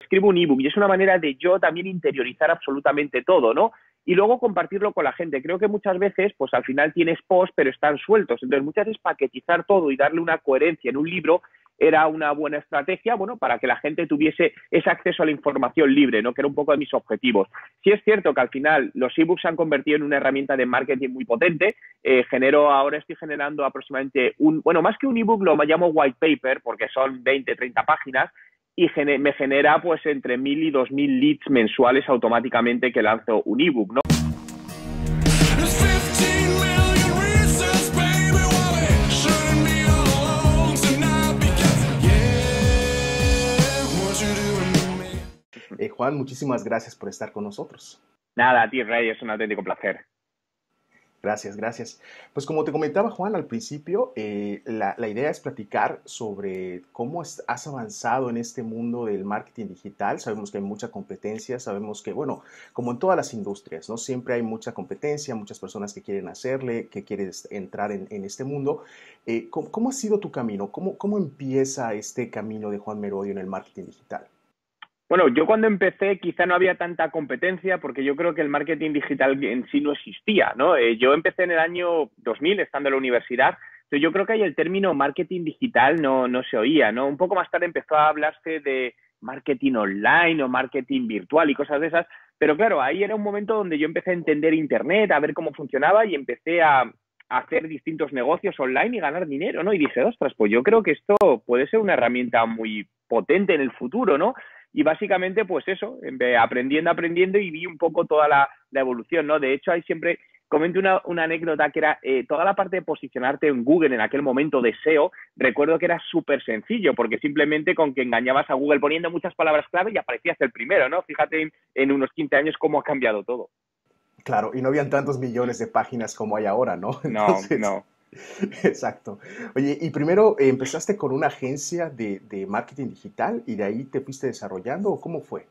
escribo un ebook y es una manera de yo también interiorizar absolutamente todo, ¿no? Y luego compartirlo con la gente. Creo que muchas veces, pues al final tienes posts, pero están sueltos. Entonces, muchas veces paquetizar todo y darle una coherencia en un libro era una buena estrategia, bueno, para que la gente tuviese ese acceso a la información libre, ¿no? Que era un poco de mis objetivos. Sí es cierto que al final los ebooks se han convertido en una herramienta de marketing muy potente. Ahora estoy generando aproximadamente bueno, más que un ebook lo llamo white paper, porque son 20, 30 páginas, y me genera pues entre 1.000 y 2.000 leads mensuales automáticamente que lanzo un ebook, ¿no? Juan, muchísimas gracias por estar con nosotros. Nada, a ti, Rey, es un auténtico placer. Gracias, gracias. Pues como te comentaba, Juan, al principio, la idea es platicar sobre cómo has avanzado en este mundo del marketing digital. Sabemos que hay mucha competencia, sabemos que, bueno, como en todas las industrias, ¿no? Siempre hay mucha competencia, muchas personas que quieren hacerle, que quieren entrar en este mundo. ¿Cómo ha sido tu camino? ¿Cómo empieza este camino de Juan Merodio en el marketing digital? Bueno, yo cuando empecé quizá no había tanta competencia porque yo creo que el marketing digital en sí no existía, ¿no? Yo empecé en el año 2000 estando en la universidad, pero yo creo que ahí el término marketing digital no se oía, ¿no? Un poco más tarde empezó a hablarse de marketing online o marketing virtual y cosas de esas, pero claro, ahí era un momento donde yo empecé a entender Internet, a ver cómo funcionaba y empecé a hacer distintos negocios online y ganar dinero, ¿no? Y dije, ostras, pues yo creo que esto puede ser una herramienta muy potente en el futuro, ¿no? Y básicamente, pues eso, aprendiendo y vi un poco toda la evolución, ¿no? De hecho, hay siempre, comento una anécdota que era toda la parte de posicionarte en Google en aquel momento de SEO, recuerdo que era súper sencillo, porque simplemente con que engañabas a Google poniendo muchas palabras clave y aparecías el primero, ¿no? Fíjate en unos 15 años cómo ha cambiado todo. Claro, y no habían tantos millones de páginas como hay ahora, ¿no? No, Entonces, no. exacto. Oye, y primero empezaste con una agencia de marketing digital y de ahí te fuiste desarrollando, ¿o cómo fue?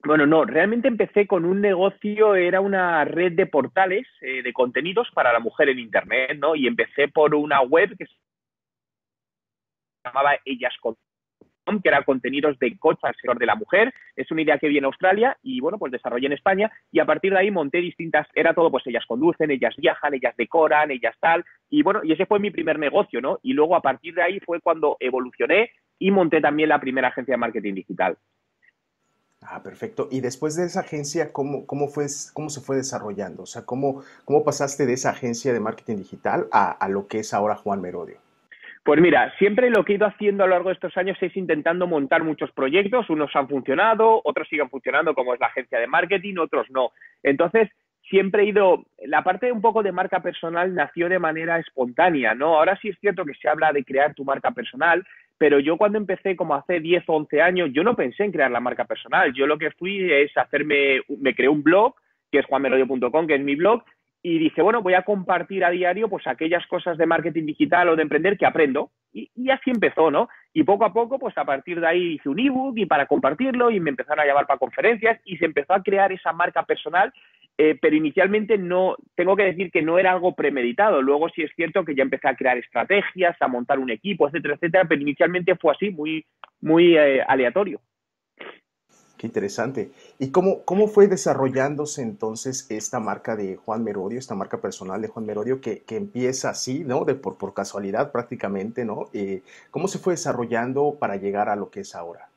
Bueno, no, realmente empecé con un negocio, era una red de portales de contenidos para la mujer en Internet, ¿no? Y empecé por una web que se llamaba Ellas que era contenidos de coach al sector de la mujer. Es una idea que vi en Australia y, bueno, pues desarrollé en España y a partir de ahí monté distintas, era todo, pues ellas conducen, ellas viajan, ellas decoran, ellas tal. Y bueno, y ese fue mi primer negocio, ¿no? Y luego a partir de ahí fue cuando evolucioné y monté también la primera agencia de marketing digital. Ah, perfecto. Y después de esa agencia, ¿cómo se fue desarrollando? O sea, ¿cómo pasaste de esa agencia de marketing digital a lo que es ahora Juan Merodio? Pues mira, siempre lo que he ido haciendo a lo largo de estos años es intentando montar muchos proyectos, unos han funcionado, otros siguen funcionando como es la agencia de marketing, otros no. Entonces, siempre he ido, la parte un poco de marca personal nació de manera espontánea, ¿no? Ahora sí es cierto que se habla de crear tu marca personal, pero yo cuando empecé como hace 10 o 11 años, yo no pensé en crear la marca personal, yo lo que fui es me creé un blog, que es juanmerodio.com, que es mi blog, y dije, bueno, voy a compartir a diario pues aquellas cosas de marketing digital o de emprender que aprendo. Y así empezó, ¿no? Y poco a poco, pues a partir de ahí hice un ebook y para compartirlo y me empezaron a llamar para conferencias y se empezó a crear esa marca personal, pero inicialmente no, tengo que decir que no era algo premeditado. Luego sí es cierto que ya empecé a crear estrategias, a montar un equipo, etcétera, etcétera, pero inicialmente fue así, muy aleatorio. Qué interesante. ¿Y cómo fue desarrollándose entonces esta marca de Juan Merodio, esta marca personal de Juan Merodio que empieza así, ¿no? Por casualidad prácticamente, ¿no? ¿Cómo se fue desarrollando para llegar a lo que es ahora?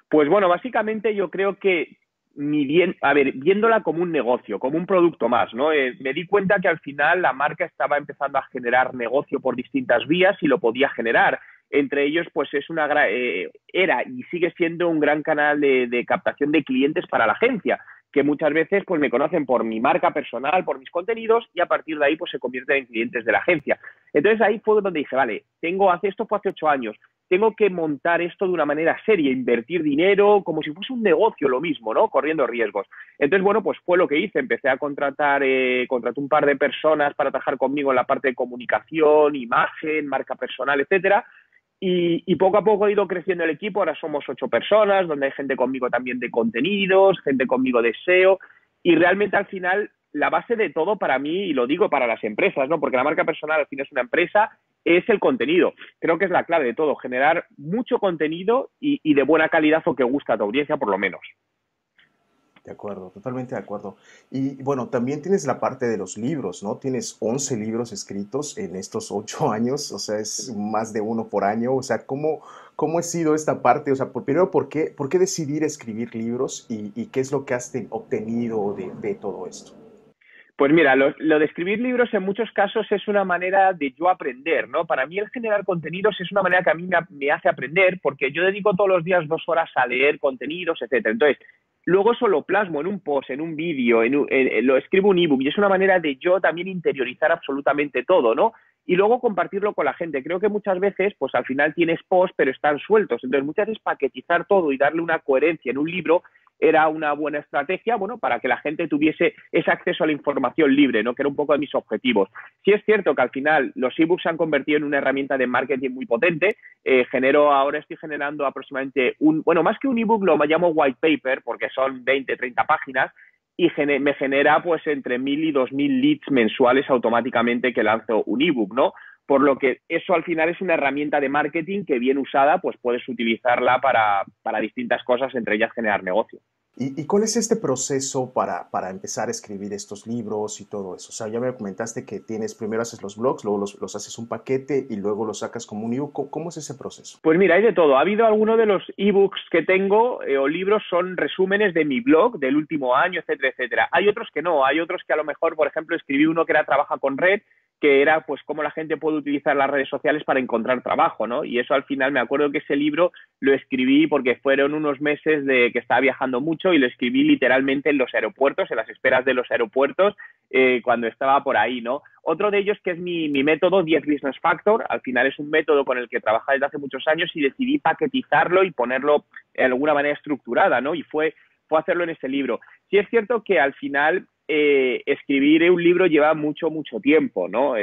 Pues bueno, básicamente yo creo que viéndola como un negocio, como un producto más, ¿no? Me di cuenta que al final la marca estaba empezando a generar negocio por distintas vías y lo podía generar. Entre ellos, pues era y sigue siendo un gran canal de captación de clientes para la agencia, que muchas veces pues me conocen por mi marca personal, por mis contenidos y a partir de ahí pues se convierten en clientes de la agencia. Entonces ahí fue donde dije, vale, esto fue hace 8 años, tengo que montar esto de una manera seria, invertir dinero, como si fuese un negocio lo mismo, ¿no? Corriendo riesgos. Entonces, bueno, pues fue lo que hice. Empecé a contraté un par de personas para trabajar conmigo en la parte de comunicación, imagen, marca personal, etcétera. Y poco a poco he ido creciendo el equipo. Ahora somos 8 personas, donde hay gente conmigo también de contenidos, gente conmigo de SEO. Y realmente al final la base de todo para mí, y lo digo para las empresas, ¿no? Porque la marca personal al final es una empresa, es el contenido. Creo que es la clave de todo, generar mucho contenido y de buena calidad o que gusta a tu audiencia, por lo menos. De acuerdo, totalmente de acuerdo. Y bueno, también tienes la parte de los libros, ¿no? Tienes 11 libros escritos en estos 8 años, o sea, es más de uno por año. O sea, ¿cómo ha sido esta parte? O sea, primero, ¿por qué decidir escribir libros y qué es lo que has obtenido de todo esto? Pues mira, lo de escribir libros en muchos casos es una manera de yo aprender, ¿no? Para mí el generar contenidos es una manera que a mí me hace aprender porque yo dedico todos los días 2 horas a leer contenidos, etcétera. Entonces, luego eso lo plasmo en un post, en un vídeo, lo escribo un ebook y es una manera de yo también interiorizar absolutamente todo, ¿no? Y luego compartirlo con la gente. Creo que muchas veces, pues al final tienes posts, pero están sueltos. Entonces, muchas veces paquetizar todo y darle una coherencia en un libro era una buena estrategia, bueno, para que la gente tuviese ese acceso a la información libre, ¿no? Que era un poco de mis objetivos. Sí es cierto que al final los ebooks se han convertido en una herramienta de marketing muy potente. Ahora estoy generando aproximadamente bueno, más que un ebook lo llamo white paper porque son 20, 30 páginas y me genera pues entre 1.000 y 2.000 leads mensuales automáticamente que lanzo un ebook, ¿no? Por lo que eso al final es una herramienta de marketing que bien usada pues puedes utilizarla para distintas cosas, entre ellas generar negocio. ¿Y cuál es este proceso para empezar a escribir estos libros y todo eso? O sea, ya me comentaste que primero haces los blogs, luego los haces un paquete y luego los sacas como un ebook. ¿Cómo es ese proceso? Pues mira, hay de todo. Ha habido algunos de los ebooks que tengo o libros son resúmenes de mi blog del último año, etcétera, etcétera. Hay otros que no. Hay otros que a lo mejor, por ejemplo, escribí uno que era Trabaja con Red, que era pues cómo la gente puede utilizar las redes sociales para encontrar trabajo, ¿no? Y eso al final me acuerdo que ese libro lo escribí porque fueron unos meses de que estaba viajando mucho y lo escribí literalmente en los aeropuertos, en las esperas de los aeropuertos, cuando estaba por ahí, ¿no? Otro de ellos que es mi método 10 Business Factor, al final es un método con el que trabajo desde hace muchos años y decidí paquetizarlo y ponerlo de alguna manera estructurada, ¿no? Y fue hacerlo en ese libro. Sí es cierto que al final escribir un libro lleva mucho, mucho tiempo, ¿no?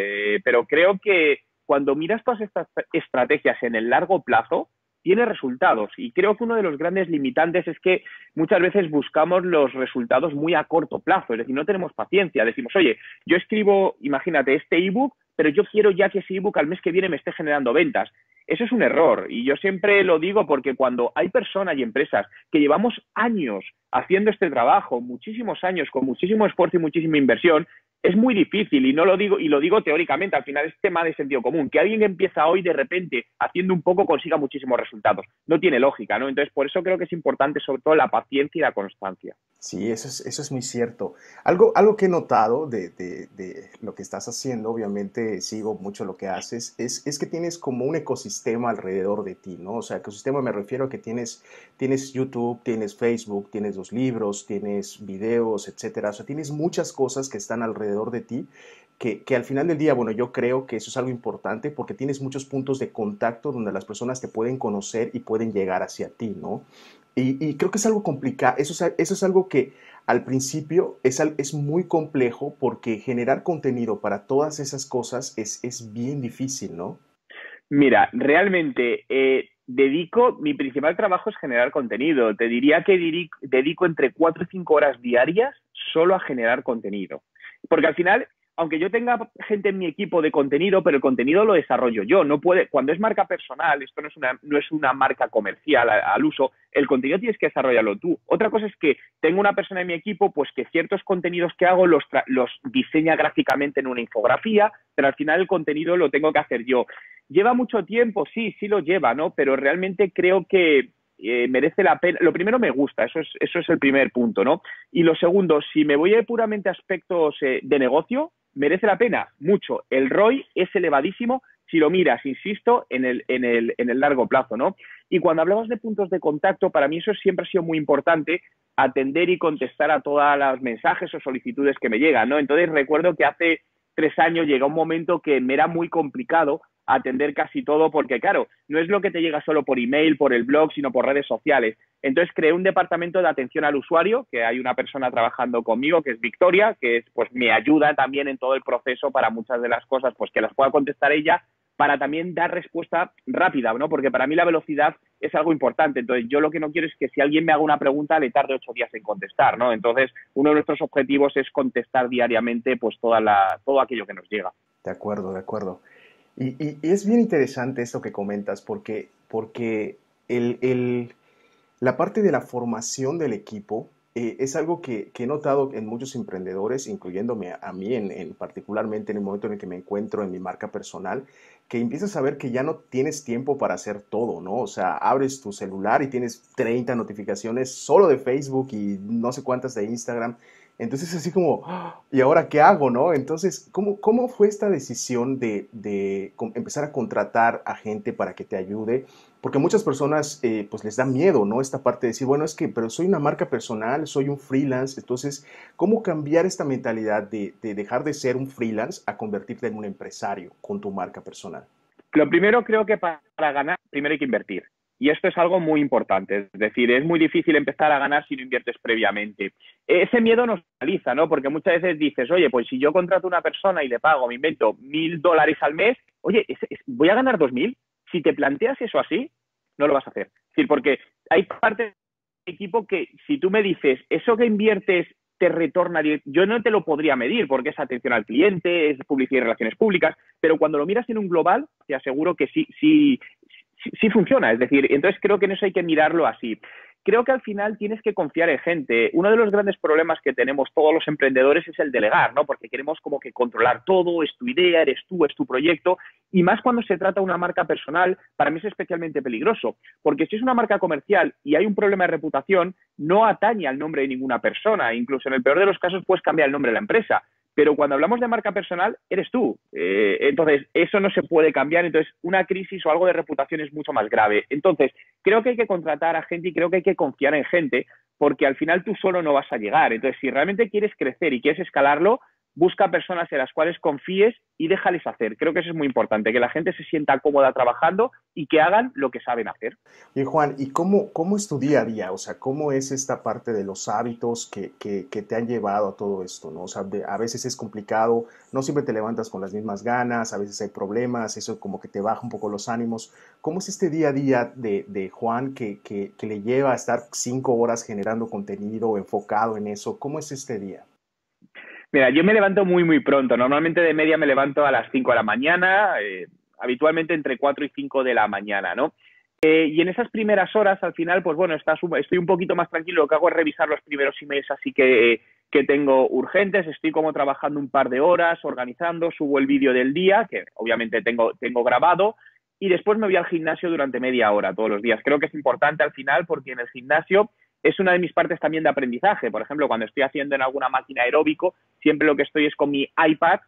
Pero creo que cuando miras todas estas estrategias en el largo plazo, tiene resultados. Y creo que uno de los grandes limitantes es que muchas veces buscamos los resultados muy a corto plazo, es decir, no tenemos paciencia. Decimos, oye, yo escribo, imagínate, este ebook, pero yo quiero ya que ese ebook al mes que viene me esté generando ventas. Eso es un error y yo siempre lo digo porque cuando hay personas y empresas que llevamos años haciendo este trabajo, muchísimos años, con muchísimo esfuerzo y muchísima inversión, es muy difícil y no lo digo, y lo digo teóricamente, al final es tema de sentido común, que alguien que empieza hoy de repente haciendo un poco consiga muchísimos resultados. No tiene lógica, ¿no? Entonces, por eso creo que es importante sobre todo la paciencia y la constancia. Sí, eso es muy cierto. Algo que he notado de lo que estás haciendo, obviamente sigo mucho lo que haces, es que tienes como un ecosistema alrededor de ti, ¿no? O sea, ecosistema me refiero a que tienes YouTube, tienes Facebook, tienes los libros, tienes videos, etcétera. O sea, tienes muchas cosas que están alrededor de ti que al final del día, bueno, yo creo que eso es algo importante porque tienes muchos puntos de contacto donde las personas te pueden conocer y pueden llegar hacia ti, ¿no? Y creo que es algo complicado, eso es algo que al principio es muy complejo porque generar contenido para todas esas cosas es bien difícil, ¿no? Mira, realmente mi principal trabajo es generar contenido. Te diría que dedico entre 4 y 5 horas diarias solo a generar contenido. Porque al final, aunque yo tenga gente en mi equipo de contenido, pero el contenido lo desarrollo yo. No puede, cuando es marca personal, esto no es una marca comercial al uso, el contenido tienes que desarrollarlo tú. Otra cosa es que tengo una persona en mi equipo pues que ciertos contenidos que hago los diseña gráficamente en una infografía, pero al final el contenido lo tengo que hacer yo. ¿Lleva mucho tiempo? Sí, sí lo lleva, ¿no? Pero realmente creo que merece la pena. Lo primero me gusta, eso es el primer punto, ¿no? Y lo segundo, si me voy a puramente a aspectos de negocio, merece la pena mucho. El ROI es elevadísimo si lo miras, insisto, en el largo plazo, ¿no? Y cuando hablamos de puntos de contacto, para mí eso siempre ha sido muy importante, atender y contestar a todos los mensajes o solicitudes que me llegan, ¿no? Entonces recuerdo que hace 3 años llegó un momento que me era muy complicado atender casi todo porque, claro, no es lo que te llega solo por email, por el blog, sino por redes sociales. Entonces creé un departamento de atención al usuario, que hay una persona trabajando conmigo, que es Victoria, que pues me ayuda también en todo el proceso para muchas de las cosas, pues que las pueda contestar ella, para también dar respuesta rápida, ¿no? Porque para mí la velocidad es algo importante. Entonces, yo lo que no quiero es que si alguien me haga una pregunta le tarde 8 días en contestar, ¿no? Entonces, uno de nuestros objetivos es contestar diariamente pues todo aquello que nos llega. De acuerdo, de acuerdo. Y es bien interesante esto que comentas, porque la parte de la formación del equipo es algo que he notado en muchos emprendedores, incluyéndome a mí particularmente en el momento en el que me encuentro en mi marca personal, que empiezas a ver que ya no tienes tiempo para hacer todo, ¿no? O sea, abres tu celular y tienes 30 notificaciones solo de Facebook y no sé cuántas de Instagram. Entonces así como, "Ah, ¿y ahora qué hago, no?" Entonces, ¿cómo fue esta decisión de empezar a contratar a gente para que te ayude? Porque a muchas personas pues les da miedo, ¿no? Esta parte de decir, bueno, es que, pero soy una marca personal, soy un freelance, entonces, ¿cómo cambiar esta mentalidad de dejar de ser un freelance a convertirte en un empresario con tu marca personal? Lo primero creo que para ganar, primero hay que invertir. Y esto es algo muy importante. Es decir, es muy difícil empezar a ganar si no inviertes previamente. Ese miedo nos paraliza, ¿no? Porque muchas veces dices, oye, pues si yo contrato a una persona y le pago, me invento, $1.000 al mes, oye, ¿voy a ganar 2.000? Si te planteas eso así, no lo vas a hacer. Es decir, porque hay partes del equipo que si tú me dices, eso que inviertes te retorna, yo no te lo podría medir porque es atención al cliente, es publicidad y relaciones públicas, pero cuando lo miras en un global, te aseguro que sí funciona. Es decir, entonces creo que en eso hay que mirarlo así. Creo que al final tienes que confiar en gente. Uno de los grandes problemas que tenemos todos los emprendedores es el delegar, ¿no? Porque queremos como que controlar todo, es tu idea, eres tú, es tu proyecto. Y más cuando se trata de una marca personal, para mí es especialmente peligroso. Porque si es una marca comercial y hay un problema de reputación, no atañe al nombre de ninguna persona. Incluso en el peor de los casos puedes cambiar el nombre de la empresa. Pero cuando hablamos de marca personal, eres tú. Entonces, eso no se puede cambiar. Entonces, una crisis o algo de reputación es mucho más grave. Entonces, creo que hay que contratar a gente y creo que hay que confiar en gente porque al final tú solo no vas a llegar. Entonces, si realmente quieres crecer y quieres escalarlo, busca personas en las cuales confíes y déjales hacer. Creo que eso es muy importante, que la gente se sienta cómoda trabajando y que hagan lo que saben hacer. Y Juan, ¿y cómo es tu día a día? O sea, ¿cómo es esta parte de los hábitos que te han llevado a todo esto, ¿no? O sea, a veces es complicado, no siempre te levantas con las mismas ganas, a veces hay problemas, eso como que te baja un poco los ánimos. ¿Cómo es este día a día de Juan que le lleva a estar 5 horas generando contenido, enfocado en eso? ¿Cómo es este día? Mira, yo me levanto muy pronto. Normalmente de media me levanto a las 5 de la mañana, habitualmente entre 4 y 5 de la mañana, ¿no? Y en esas primeras horas, al final, pues bueno, estoy un poquito más tranquilo. Lo que hago es revisar los primeros emails, así que tengo urgentes. Estoy como trabajando un par de horas, organizando, subo el vídeo del día, que obviamente tengo grabado, y después me voy al gimnasio durante media hora todos los días. Creo que es importante al final porque en el gimnasio es una de mis partes también de aprendizaje. Por ejemplo, cuando estoy haciendo en alguna máquina aeróbico, siempre lo que estoy es con mi iPad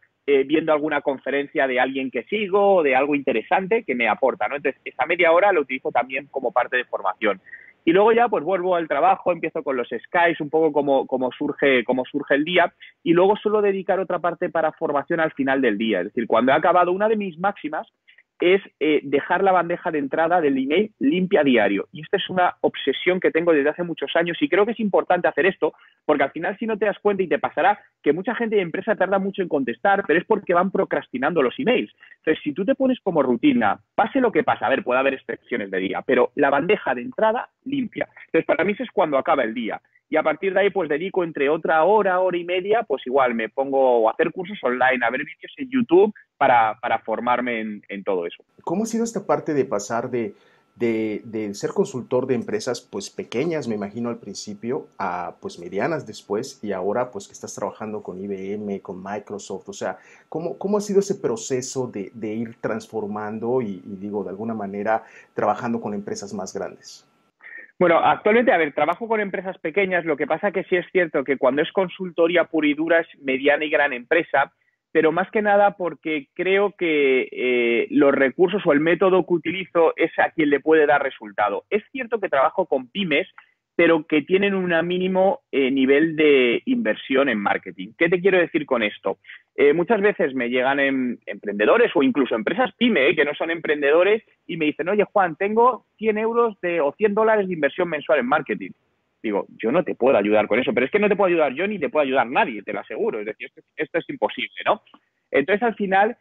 viendo alguna conferencia de alguien que sigo o de algo interesante que me aporta, ¿no? Entonces, esa media hora lo utilizo también como parte de formación. Y luego ya pues vuelvo al trabajo, empiezo con los Skies, un poco como surge el día, y luego suelo dedicar otra parte para formación al final del día. Es decir, cuando he acabado, una de mis máximas es dejar la bandeja de entrada del email limpia a diario. Y esta es una obsesión que tengo desde hace muchos años y creo que es importante hacer esto porque al final si no te das cuenta y te pasará que mucha gente de empresa tarda mucho en contestar, pero es porque van procrastinando los emails. Entonces, si tú te pones como rutina, pase lo que pase, a ver, puede haber excepciones de día, pero la bandeja de entrada limpia. Entonces, para mí eso es cuando acaba el día. Y a partir de ahí, pues dedico entre otra hora y media, pues igual me pongo a hacer cursos online, a ver vídeos en YouTube para formarme en todo eso. ¿Cómo ha sido esta parte de pasar de ser consultor de empresas pues pequeñas, me imagino al principio, a pues medianas después y ahora pues que estás trabajando con IBM, con Microsoft? O sea, ¿cómo ha sido ese proceso de ir transformando y digo de alguna manera trabajando con empresas más grandes? Bueno, actualmente, a ver, trabajo con empresas pequeñas, lo que pasa que sí es cierto que cuando es consultoría pura y dura es mediana y gran empresa, pero más que nada porque creo que los recursos o el método que utilizo es a quien le puede dar resultado. Es cierto que trabajo con pymes, pero que tienen un mínimo nivel de inversión en marketing. ¿Qué te quiero decir con esto? Muchas veces me llegan emprendedores o incluso empresas pyme, que no son emprendedores, y me dicen, oye Juan, tengo 100 euros o $100 de inversión mensual en marketing. Digo, yo no te puedo ayudar con eso, pero es que no te puedo ayudar yo ni te puedo ayudar nadie, te lo aseguro. Es decir, esto es imposible, ¿no? Entonces, al final,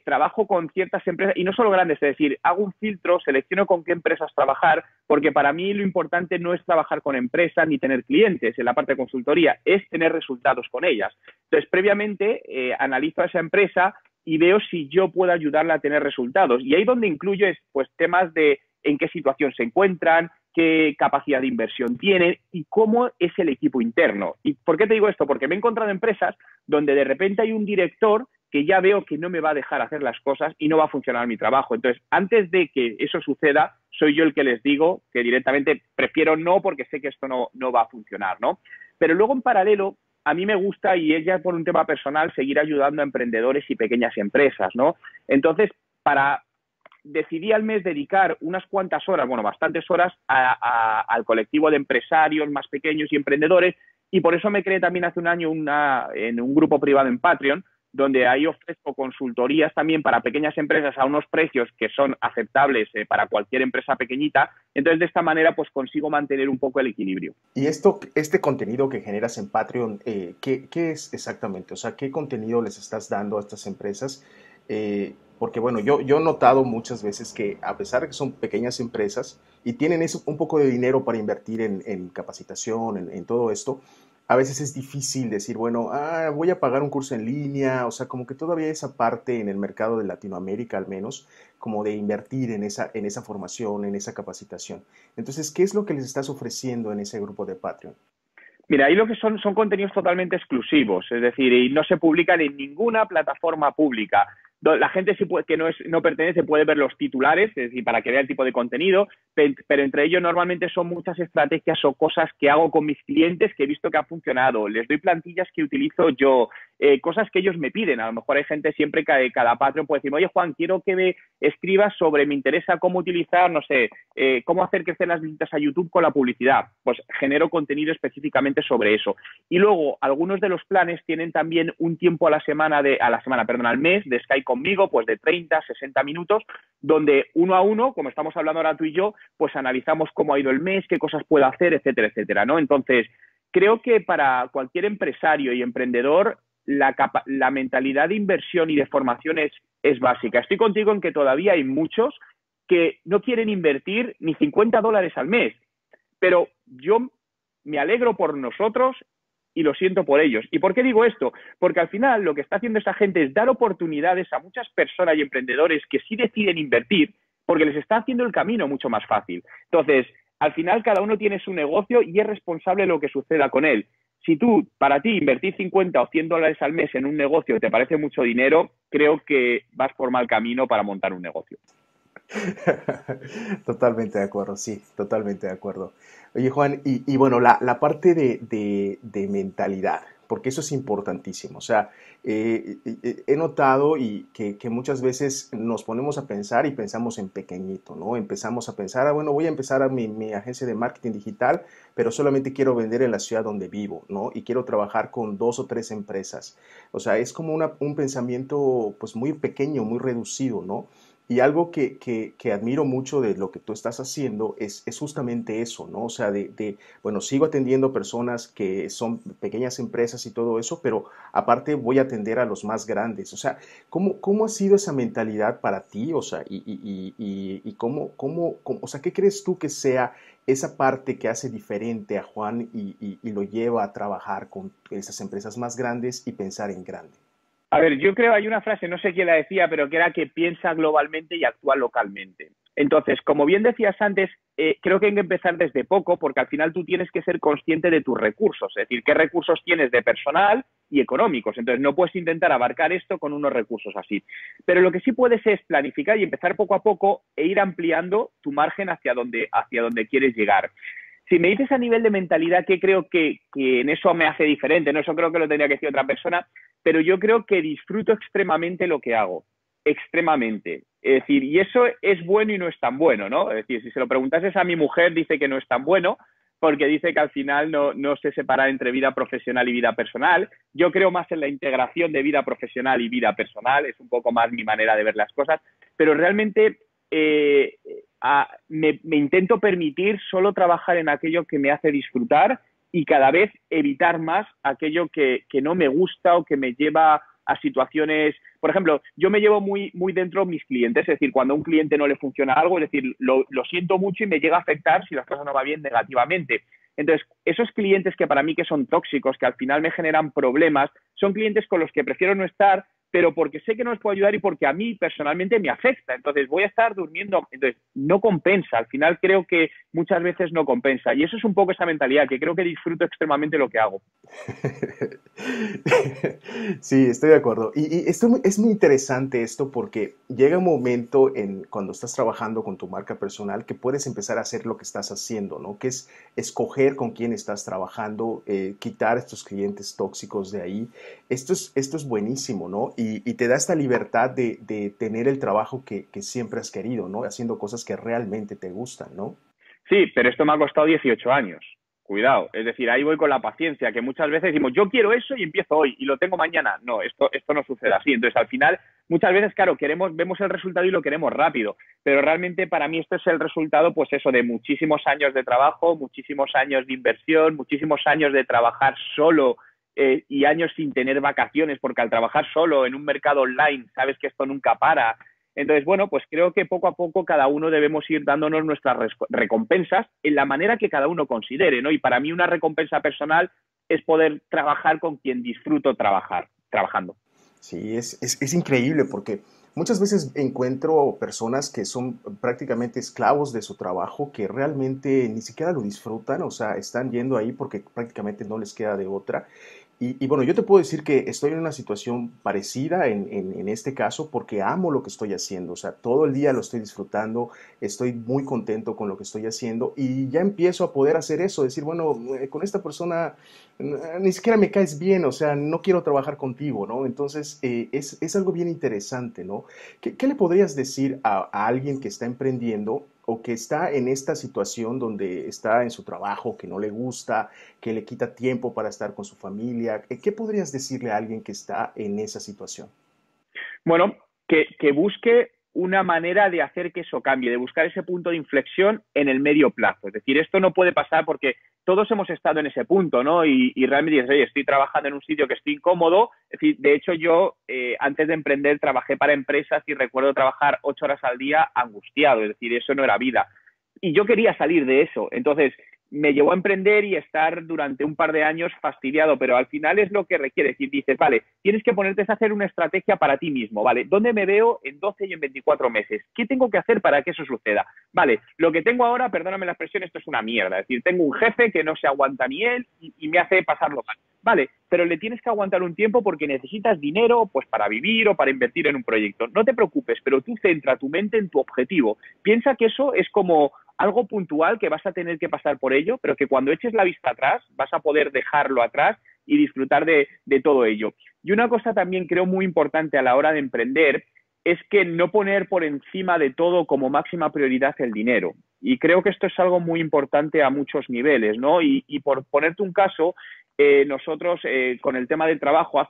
trabajo con ciertas empresas, y no solo grandes, es decir, hago un filtro, selecciono con qué empresas trabajar, porque para mí lo importante no es trabajar con empresas ni tener clientes en la parte de consultoría, es tener resultados con ellas. Entonces, previamente, analizo a esa empresa y veo si yo puedo ayudarle a tener resultados. Y ahí donde incluyo es pues temas de en qué situación se encuentran, qué capacidad de inversión tienen y cómo es el equipo interno. ¿Y por qué te digo esto? Porque me he encontrado empresas donde de repente hay un director que ya veo que no me va a dejar hacer las cosas y no va a funcionar mi trabajo. Entonces, antes de que eso suceda, soy yo el que les digo que directamente prefiero no porque sé que esto no va a funcionar, ¿no? Pero luego en paralelo, a mí me gusta, y es ya por un tema personal, seguir ayudando a emprendedores y pequeñas empresas, ¿no? Entonces, decidí al mes dedicar unas cuantas horas, bueno, bastantes horas, al colectivo de empresarios más pequeños y emprendedores, y por eso me creé también hace un año en un grupo privado en Patreon, donde ahí ofrezco consultorías también para pequeñas empresas a unos precios que son aceptables para cualquier empresa pequeñita. Entonces, de esta manera, pues consigo mantener un poco el equilibrio. Y este contenido que generas en Patreon, ¿qué es exactamente? O sea, ¿qué contenido les estás dando a estas empresas? Porque bueno, yo he notado muchas veces que a pesar de que son pequeñas empresas y tienen un poco de dinero para invertir en capacitación, en todo esto, a veces es difícil decir, bueno, voy a pagar un curso en línea, o sea, como que todavía esa parte en el mercado de Latinoamérica al menos, como de invertir en esa formación, en esa capacitación. Entonces, ¿qué es lo que les estás ofreciendo en ese grupo de Patreon? Mira, ahí lo que son contenidos totalmente exclusivos, es decir, y no se publican en ninguna plataforma pública. La gente que no pertenece puede ver los titulares, es decir, para que vea el tipo de contenido, pero entre ellos normalmente son muchas estrategias o cosas que hago con mis clientes que he visto que han funcionado. Les doy plantillas que utilizo yo, cosas que ellos me piden. A lo mejor hay gente siempre que cada Patreon puede decir, oye Juan, quiero que me escribas sobre, me interesa cómo utilizar, no sé, cómo hacer crecer las visitas a YouTube con la publicidad. Pues genero contenido específicamente sobre eso. Y luego, algunos de los planes tienen también un tiempo al mes de Skype conmigo, pues de 30, 60 minutos, donde uno a uno, como estamos hablando ahora tú y yo, pues analizamos cómo ha ido el mes, qué cosas puedo hacer, etcétera, etcétera, ¿no? Entonces, creo que para cualquier empresario y emprendedor, la mentalidad de inversión y de formación es básica. Estoy contigo en que todavía hay muchos que no quieren invertir ni $50 al mes, pero yo me alegro por nosotros y lo siento por ellos. ¿Y por qué digo esto? Porque al final lo que está haciendo esa gente es dar oportunidades a muchas personas y emprendedores que sí deciden invertir porque les está haciendo el camino mucho más fácil. Entonces, al final cada uno tiene su negocio y es responsable de lo que suceda con él. Si para ti invertir 50 o $100 al mes en un negocio te parece mucho dinero, creo que vas por mal camino para montar un negocio. Totalmente de acuerdo, sí, totalmente de acuerdo. Oye, Juan, y bueno, la parte de mentalidad, porque eso es importantísimo. O sea, he notado que muchas veces nos ponemos a pensar y pensamos en pequeñito, ¿no? Empezamos a pensar, bueno, voy a empezar mi agencia de marketing digital, pero solamente quiero vender en la ciudad donde vivo, ¿no? Y quiero trabajar con 2 o 3 empresas. O sea, es como un pensamiento pues muy pequeño, muy reducido, ¿no? Y algo que admiro mucho de lo que tú estás haciendo es justamente eso, ¿no? O sea, bueno, sigo atendiendo personas que son pequeñas empresas y todo eso, pero aparte voy a atender a los más grandes. O sea, ¿cómo ha sido esa mentalidad para ti? O sea, y o sea, ¿qué crees tú que sea esa parte que hace diferente a Juan y lo lleva a trabajar con esas empresas más grandes y pensar en grande? A ver, yo creo hay una frase, no sé quién la decía, pero que era que piensa globalmente y actúa localmente. Entonces, como bien decías antes, creo que hay que empezar desde poco porque al final tú tienes que ser consciente de tus recursos, es decir, qué recursos tienes de personal y económicos. Entonces, no puedes intentar abarcar esto con unos recursos así. Pero lo que sí puedes es planificar y empezar poco a poco e ir ampliando tu margen hacia donde quieres llegar. Si me dices a nivel de mentalidad, ¿qué creo que en eso me hace diferente? No, eso creo que lo tendría que decir otra persona, pero yo creo que disfruto extremadamente lo que hago, extremadamente. Es decir, y eso es bueno y no es tan bueno, ¿no? Es decir, si se lo preguntases a mi mujer, dice que no es tan bueno, porque dice que al final no se separa entre vida profesional y vida personal. Yo creo más en la integración de vida profesional y vida personal, es un poco más mi manera de ver las cosas, pero realmente me intento permitir solo trabajar en aquello que me hace disfrutar y cada vez evitar más aquello que no me gusta o que me lleva a situaciones. Por ejemplo, yo me llevo muy, muy dentro mis clientes, es decir, cuando a un cliente no le funciona algo, es decir, lo siento mucho y me llega a afectar si las cosas no van bien negativamente. Entonces, esos clientes que para mí que son tóxicos, que al final me generan problemas, son clientes con los que prefiero no estar pero porque sé que no les puedo ayudar y porque a mí personalmente me afecta. Entonces voy a estar durmiendo. Entonces no compensa. Al final creo que muchas veces no compensa. Y eso es un poco esa mentalidad, que creo que disfruto extremadamente lo que hago. Sí, estoy de acuerdo. Y es muy interesante esto porque llega un momento cuando estás trabajando con tu marca personal que puedes empezar a hacer lo que estás haciendo, ¿no? Que es escoger con quién estás trabajando, quitar estos clientes tóxicos de ahí. Esto es buenísimo, ¿no? Y te da esta libertad de tener el trabajo que siempre has querido, ¿no? Haciendo cosas que realmente te gustan, ¿no? Sí, pero esto me ha costado 18 años. Cuidado. Es decir, ahí voy con la paciencia, que muchas veces decimos, yo quiero eso y empiezo hoy y lo tengo mañana. No, esto no sucede así. Entonces, al final, muchas veces, claro, vemos el resultado y lo queremos rápido. Pero realmente para mí esto es el resultado, pues eso, de muchísimos años de trabajo, muchísimos años de inversión, muchísimos años de trabajar solo y años sin tener vacaciones, porque al trabajar solo en un mercado online, sabes que esto nunca para. Entonces, bueno, pues creo que poco a poco cada uno debemos ir dándonos nuestras recompensas en la manera que cada uno considere, ¿no? Y para mí una recompensa personal es poder trabajar con quien disfruto trabajando. Sí, es increíble porque muchas veces encuentro personas que son prácticamente esclavos de su trabajo, que realmente ni siquiera lo disfrutan, o sea, están yendo ahí porque prácticamente no les queda de otra. Y bueno, yo te puedo decir que estoy en una situación parecida en este caso porque amo lo que estoy haciendo, o sea, todo el día lo estoy disfrutando, estoy muy contento con lo que estoy haciendo y ya empiezo a poder hacer eso, decir, bueno, con esta persona ni siquiera me caes bien, o sea, no quiero trabajar contigo, ¿no? Entonces, es algo bien interesante, ¿no? ¿Qué le podrías decir a alguien que está emprendiendo o que está en esta situación donde está en su trabajo, que no le gusta, que le quita tiempo para estar con su familia? ¿Qué podrías decirle a alguien que está en esa situación? Bueno, que busque una manera de hacer que eso cambie, de buscar ese punto de inflexión en el medio plazo. Es decir, esto no puede pasar porque todos hemos estado en ese punto, ¿no? Y realmente dices, oye, estoy trabajando en un sitio que estoy incómodo. Es decir, de hecho, yo antes de emprender trabajé para empresas y recuerdo trabajar 8 horas al día angustiado. Es decir, eso no era vida. Y yo quería salir de eso. Entonces, me llevó a emprender y estar durante un par de años fastidiado, pero al final es lo que requiere. Es decir, dices, vale, tienes que ponerte a hacer una estrategia para ti mismo, ¿vale? ¿Dónde me veo en 12 y en 24 meses? ¿Qué tengo que hacer para que eso suceda? Vale, lo que tengo ahora, perdóname la expresión, esto es una mierda. Es decir, tengo un jefe que no se aguanta ni él y me hace pasarlo mal. Vale, pero le tienes que aguantar un tiempo porque necesitas dinero pues para vivir o para invertir en un proyecto. No te preocupes, pero tú centra tu mente en tu objetivo. Piensa que eso es como algo puntual que vas a tener que pasar por ello, pero que cuando eches la vista atrás vas a poder dejarlo atrás y disfrutar de todo ello. Y una cosa también creo muy importante a la hora de emprender es que no poner por encima de todo como máxima prioridad el dinero. Y creo que esto es algo muy importante a muchos niveles, ¿no? Y por ponerte un caso, nosotros con el tema del trabajo,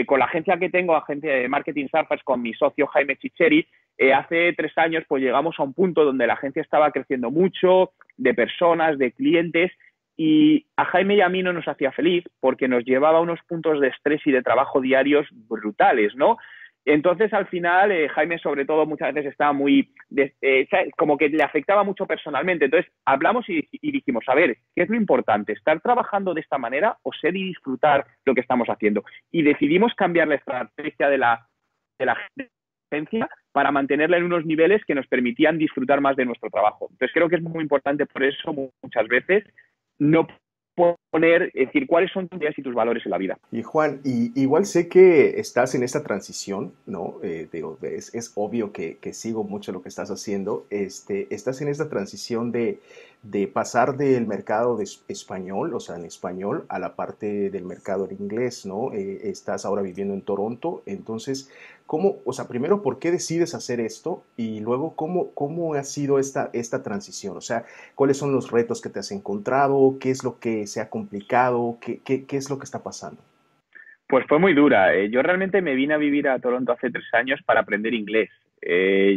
con la agencia que tengo, agencia de Marketing Surface, con mi socio Jaime Chicheri, hace 3 años pues llegamos a un punto donde la agencia estaba creciendo mucho, de personas, de clientes, y a Jaime y a mí no nos hacía feliz porque nos llevaba a unos puntos de estrés y de trabajo diarios brutales, ¿no? Entonces, al final, Jaime, sobre todo, muchas veces estaba como que le afectaba mucho personalmente. Entonces, hablamos y dijimos, a ver, ¿qué es lo importante? ¿Estar trabajando de esta manera o ser y disfrutar lo que estamos haciendo? Y decidimos cambiar la estrategia de la agencia para mantenerla en unos niveles que nos permitían disfrutar más de nuestro trabajo. Entonces, creo que es muy importante por eso, muchas veces, no poner, es decir, cuáles son tus ideas y tus valores en la vida. Y Juan, igual sé que estás en esta transición, ¿no? Digo, es obvio que sigo mucho lo que estás haciendo. Estás en esta transición de pasar del mercado de español, o sea, en español, a la parte del mercado en inglés, ¿no? Estás ahora viviendo en Toronto, entonces, ¿cómo, o sea, primero, ¿por qué decides hacer esto? Y luego, ¿cómo ha sido esta transición? O sea, ¿cuáles son los retos que te has encontrado? ¿Qué es lo que se ha complicado? ¿Qué es lo que está pasando? Pues fue muy dura. Yo realmente me vine a vivir a Toronto hace 3 años para aprender inglés.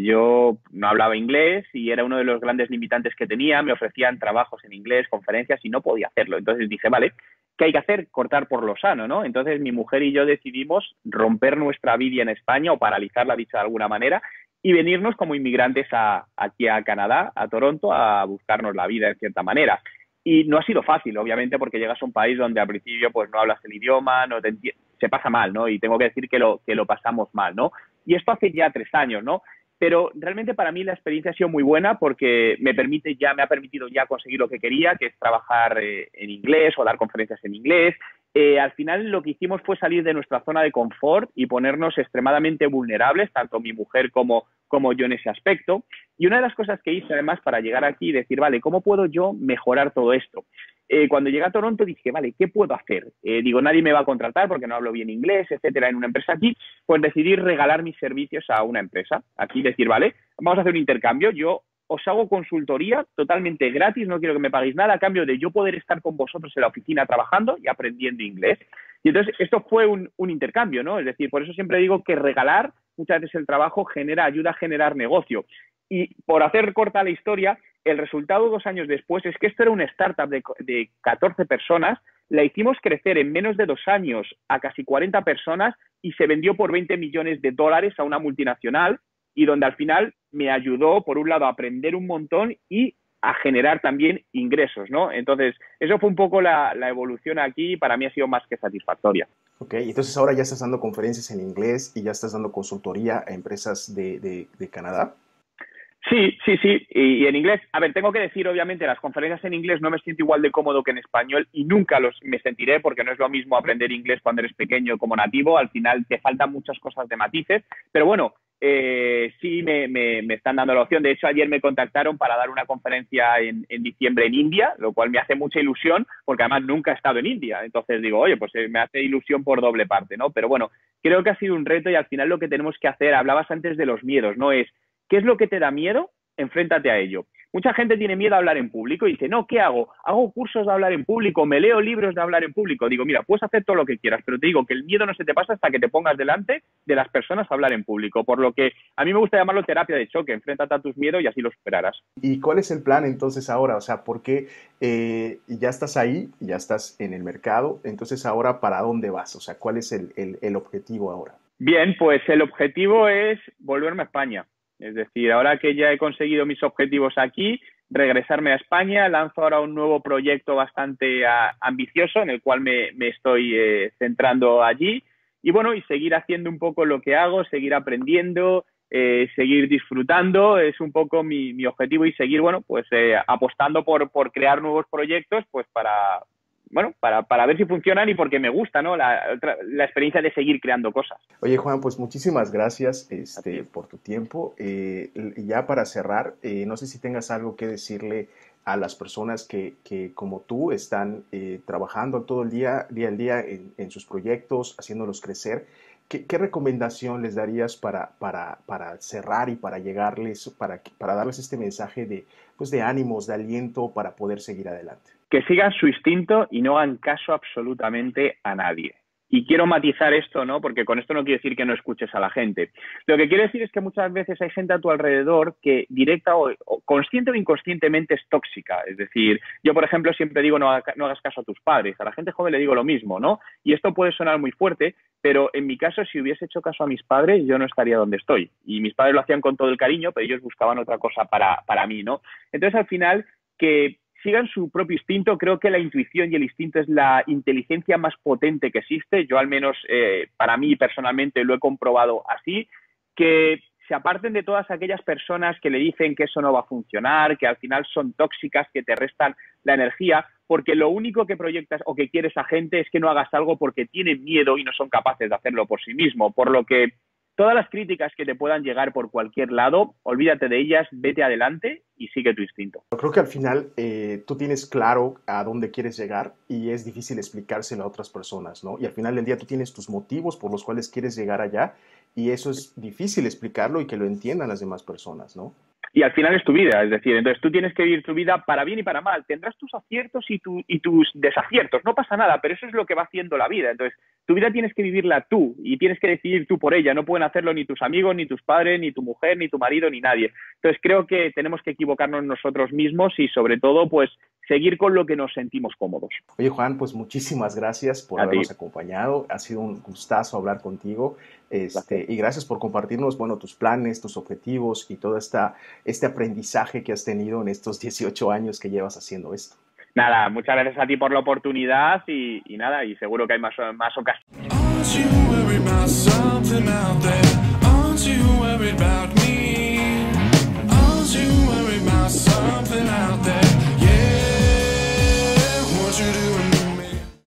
Yo no hablaba inglés y era uno de los grandes limitantes que tenía. Me ofrecían trabajos en inglés, conferencias y no podía hacerlo. Entonces dije, vale, ¿qué hay que hacer? Cortar por lo sano, ¿no? Entonces mi mujer y yo decidimos romper nuestra vida en España o paralizarla, dicho de alguna manera, y venirnos como inmigrantes aquí a Canadá, a Toronto, a buscarnos la vida en cierta manera. Y no ha sido fácil, obviamente, porque llegas a un país donde al principio pues no hablas el idioma, no te entiendes. se pasa mal, ¿no? Y tengo que decir que lo pasamos mal, ¿no? Y esto hace ya 3 años, ¿no? Pero realmente para mí la experiencia ha sido muy buena porque me ha permitido ya conseguir lo que quería, que es trabajar en inglés o dar conferencias en inglés. Al final lo que hicimos fue salir de nuestra zona de confort y ponernos extremadamente vulnerables, tanto mi mujer como yo en ese aspecto. Y una de las cosas que hice además para llegar aquí y decir, vale, ¿cómo puedo yo mejorar todo esto? Cuando llegué a Toronto dije, vale, ¿qué puedo hacer? Digo, nadie me va a contratar porque no hablo bien inglés, etcétera, en una empresa aquí. Pues decidí regalar mis servicios a una empresa. Aquí decir, vale, vamos a hacer un intercambio. Yo os hago consultoría totalmente gratis, no quiero que me paguéis nada a cambio de yo poder estar con vosotros en la oficina trabajando y aprendiendo inglés. Y entonces esto fue un intercambio, ¿no? Es decir, por eso siempre digo que regalar muchas veces el trabajo ayuda a generar negocio. Y por hacer corta la historia, el resultado 2 años después es que esto era una startup de 14 personas, la hicimos crecer en menos de 2 años a casi 40 personas y se vendió por $20 millones a una multinacional y donde al final me ayudó, por un lado, a aprender un montón y a generar también ingresos, ¿no? Entonces, eso fue un poco la evolución aquí y para mí ha sido más que satisfactoria. Ok, entonces ahora ya estás dando conferencias en inglés y ya estás dando consultoría a empresas de Canadá. Sí, sí, sí, y en inglés. A ver, tengo que decir, obviamente, las conferencias en inglés no me siento igual de cómodo que en español y nunca me sentiré porque no es lo mismo aprender inglés cuando eres pequeño como nativo. Al final te faltan muchas cosas de matices, pero bueno, sí me están dando la opción. De hecho, ayer me contactaron para dar una conferencia en diciembre en India, lo cual me hace mucha ilusión porque además nunca he estado en India. Entonces digo, oye, pues me hace ilusión por doble parte, ¿no? Pero bueno, creo que ha sido un reto y al final lo que tenemos que hacer, hablabas antes de los miedos, ¿no? ¿Qué es lo que te da miedo? Enfréntate a ello. Mucha gente tiene miedo a hablar en público y dice, no, ¿qué hago? Hago cursos de hablar en público, me leo libros de hablar en público. Digo, mira, puedes hacer todo lo que quieras, pero te digo que el miedo no se te pasa hasta que te pongas delante de las personas a hablar en público. Por lo que a mí me gusta llamarlo terapia de choque. Enfréntate a tus miedos y así los superarás. ¿Y cuál es el plan entonces ahora? O sea, ¿por qué ya estás ahí, ya estás en el mercado? Entonces ahora, ¿para dónde vas? O sea, ¿cuál es el objetivo ahora? Bien, pues el objetivo es volverme a España. Es decir, ahora que ya he conseguido mis objetivos aquí, regresarme a España, lanzo ahora un nuevo proyecto bastante ambicioso en el cual me estoy centrando allí y bueno, y seguir haciendo un poco lo que hago, seguir aprendiendo, seguir disfrutando, es un poco mi objetivo y seguir, bueno, pues apostando por crear nuevos proyectos, pues para ver si funcionan y porque me gusta, ¿no? La experiencia de seguir creando cosas. Oye, Juan, pues muchísimas gracias por tu tiempo. Y ya para cerrar, no sé si tengas algo que decirle a las personas que como tú están trabajando todo el día al día en sus proyectos, haciéndolos crecer. ¿Qué recomendación les darías para cerrar y para llegarles, para darles este mensaje de ánimos, de aliento para poder seguir adelante? Que sigan su instinto y no hagan caso absolutamente a nadie. Y quiero matizar esto, ¿no? Porque con esto no quiero decir que no escuches a la gente. Lo que quiero decir es que muchas veces hay gente a tu alrededor que directa o consciente o inconscientemente es tóxica. Es decir, yo, por ejemplo, siempre digo no hagas caso a tus padres. A la gente joven le digo lo mismo, ¿no? Y esto puede sonar muy fuerte, pero en mi caso, si hubiese hecho caso a mis padres, yo no estaría donde estoy. Y mis padres lo hacían con todo el cariño, pero ellos buscaban otra cosa para mí, ¿no? Entonces, al final, que sigan su propio instinto. Creo que la intuición y el instinto es la inteligencia más potente que existe. Yo al menos para mí personalmente lo he comprobado así, que se aparten de todas aquellas personas que le dicen que eso no va a funcionar, que al final son tóxicas, que te restan la energía, porque lo único que proyectas o que quiere esa gente es que no hagas algo porque tienen miedo y no son capaces de hacerlo por sí mismo. Por lo que todas las críticas que te puedan llegar por cualquier lado, olvídate de ellas, vete adelante y sigue tu instinto. Yo creo que al final tú tienes claro a dónde quieres llegar y es difícil explicárselo a otras personas, ¿no? Y al final del día tú tienes tus motivos por los cuales quieres llegar allá y eso es difícil explicarlo y que lo entiendan las demás personas, ¿no? Y al final es tu vida, es decir, entonces tú tienes que vivir tu vida para bien y para mal. Tendrás tus aciertos y tus desaciertos, no pasa nada, pero eso es lo que va haciendo la vida. Entonces, tu vida tienes que vivirla tú y tienes que decidir tú por ella. No pueden hacerlo ni tus amigos, ni tus padres, ni tu mujer, ni tu marido, ni nadie. Entonces, creo que tenemos que equivocarnos nosotros mismos y, sobre todo, pues, seguir con lo que nos sentimos cómodos. Oye, Juan, pues muchísimas gracias por habernos acompañado. Ha sido un gustazo hablar contigo. Y gracias por compartirnos, bueno, tus planes, tus objetivos y todo este aprendizaje que has tenido en estos 18 años que llevas haciendo esto. Nada, muchas gracias a ti por la oportunidad y nada, y seguro que hay más ocasiones. you worry about something out there.